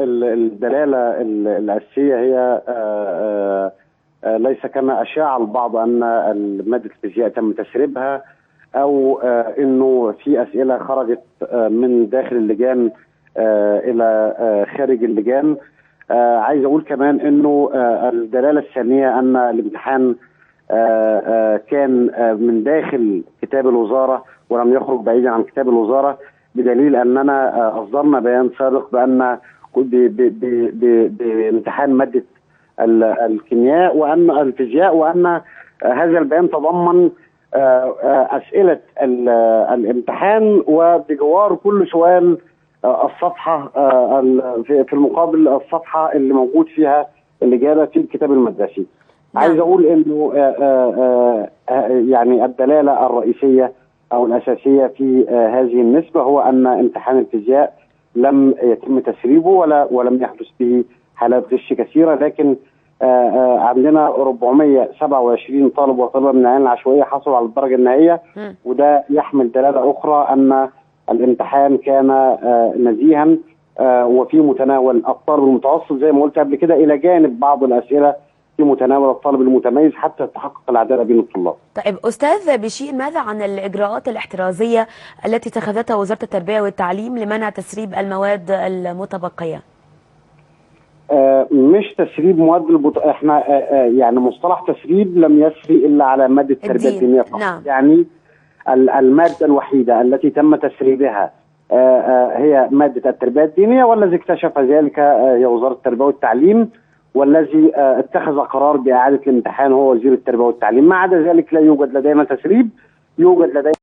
الدلالة الأساسية هي ليس كما أشاع البعض أن مادة الفيزياء تم تسريبها أو أنه في أسئلة خرجت من داخل اللجان إلى خارج اللجان. عايز أقول كمان أنه الدلالة الثانية أن الامتحان كان من داخل كتاب الوزارة ولم يخرج بعيدا عن كتاب الوزارة، بدليل أننا أصدرنا بيان سابق بأن بامتحان مادة الكيمياء وأن الفيزياء، وأن هذا البيان تضمن أسئلة الامتحان وبجوار كل سؤال الصفحة في المقابل الصفحة اللي موجود فيها الإجابة في الكتاب المدرسي. عايز أقول إنه يعني الدلالة الرئيسية أو الأساسية في هذه النسبة هو أن امتحان الفيزياء لم يتم تسريبه ولم يحدث به حالات غش كثيرة، لكن عندنا 427 طالب وطالبة من العيال العشوائية حصلوا على الدرجة النهائية، وده يحمل دلالة أخرى أن الامتحان كان نزيها وفي متناول الطالب المتوسط زي ما قلت قبل كده، إلى جانب بعض الأسئلة في متناول الطالب المتميز حتى تحقق العدالة بين الطلاب. طيب أستاذ بشير، ماذا عن الإجراءات الاحترازية التي اتخذتها وزارة التربية والتعليم لمنع تسريب المواد المتبقية؟ مش تسريب مواد احنا يعني مصطلح تسريب لم يسري إلا على مادة التربية الدينية فقط. نعم. يعني المادة الوحيدة التي تم تسريبها هي مادة التربية الدينية، والذي اكتشف ذلك هي وزارة التربية والتعليم، والذي اتخذ قرار بإعادة الامتحان هو وزير التربية والتعليم. ما عدا ذلك لا يوجد لدينا تسريب، يوجد لدينا